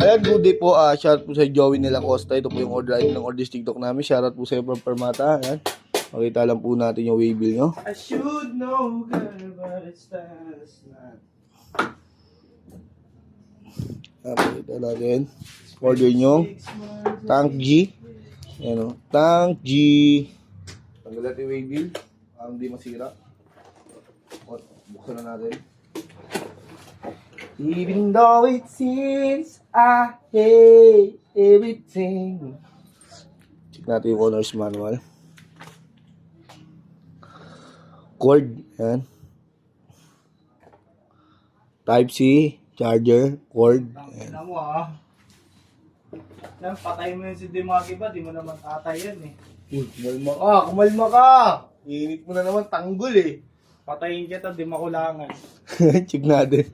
Ayan, good day po. Shoutout po sa Joey nila Costa. Ito po yung order item ng Orders TikTok namin. Shoutout po sa iyo from Permata. Ayan. Makita lang po natin yung waybill nyo. I should know, girl, but it's not. Makita natin. Order nyo. Tank G. Ayan o. Tank G. Tanggal natin yung waybill. Hindi masira. Buksan na natin. Even though it seems I hate everything. Check natin yung owner's manual. Cord. Ayan. Type C. Charger. Cord. Ayan mo Nang patay mo yun si Dimagi ba? Di mo naman tatay yan eh. Kumalma ka. Kumalma ka. Init mo na naman. Tanggol eh. Patayin kita, di makulangan. Check natin.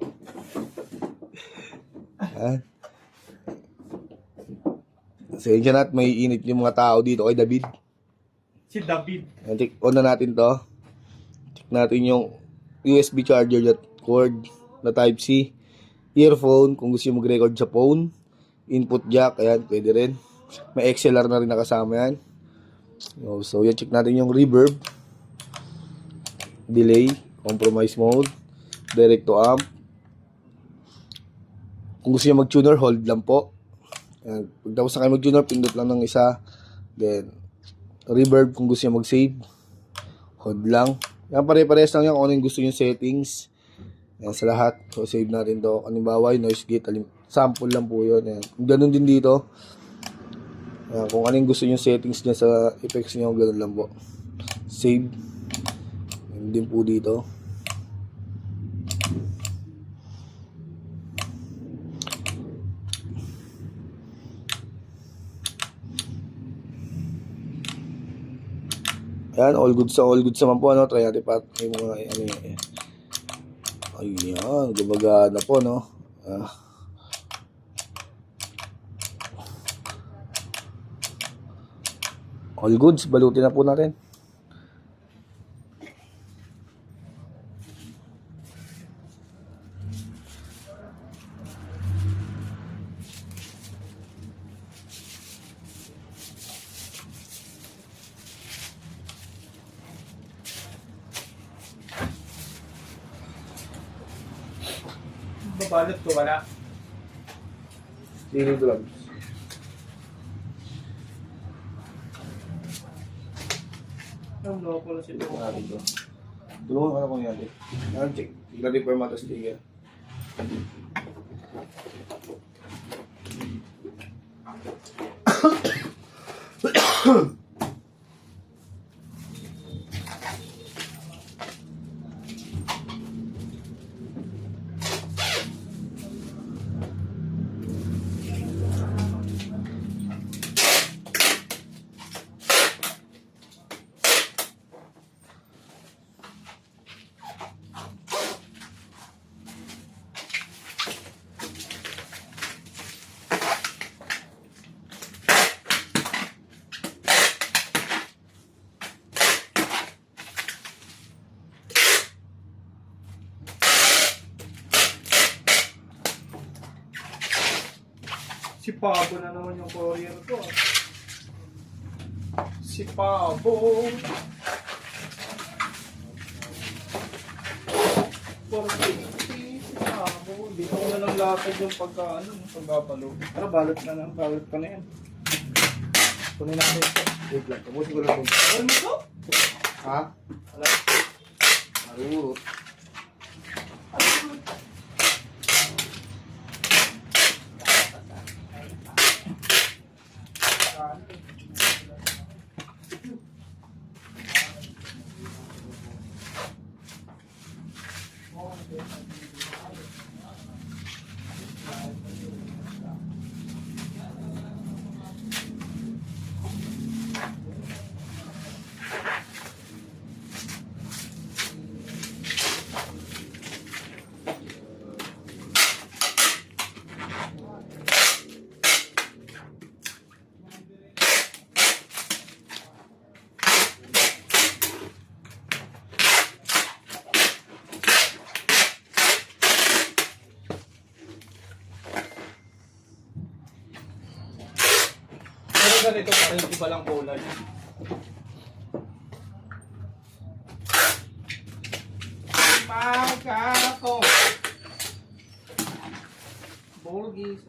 Sensya na't may init yung mga tao dito kay David. Si David. Check on na natin to. Check natin yung USB charger at cord na Type C. Earphone kung gusto mo mag-record sa phone. Input jack, ayan, pwede rin. May XLR na rin nakasama yan. So yan, check natin yung reverb. Delay, compromise mode, direct to amp. Kung gusto nyo mag-tuner, hold lang po. Ayan. Pag tapos na kayo mag-tuner, pindot lang ng isa. Then, reverb kung gusto nyo mag-save, hold lang. Yan, pare-pares lang yan kung ano yung gusto nyo settings. Yan, sa lahat. So, save natin to. Halimbawa, yung noise gate, sample lang po yun. Yan. Ganun din dito. Yan, kung ano yung gusto nyo settings nyo sa effects nyo, ganun lang po. Save. Yan din po dito. Yan, all good naman po, ano, try natin pa, yung mga, ayan, gumagana po, no, all goods, balutin na po natin. Babalot ko, wala. Sili drums. Ang loko na sila. Tulungan ka na kung yan, eh. Yan, check. Tignan din Permata sticker. Si Pabo na naman yung courier ko. Si Pabo. 450. Si Pabo. Hindi ko na lang lakad yung pagkapalo. Pero balot na lang. Balot ka na yan. Kunin natin ito. Wait lang, tapusin ko lang. Ano mo ito? Ha? Wala. Marurot. ganito pa rin, iba lang kulay. Pagkato. Borgis.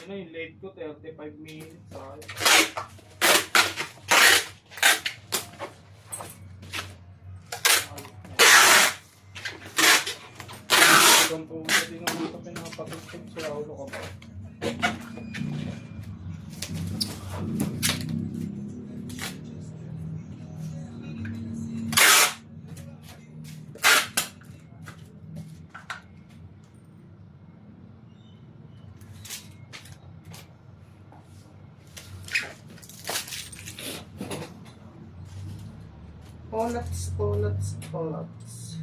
Ano yung late ko, 35 minutes. Itong po, hindi naman ito pinapatugtog sa ulo ko pa. Polats.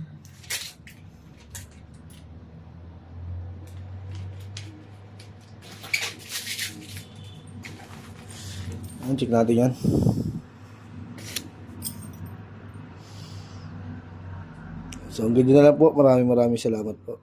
Check natin yan. So, ang ganyan na lang po. Maraming salamat po.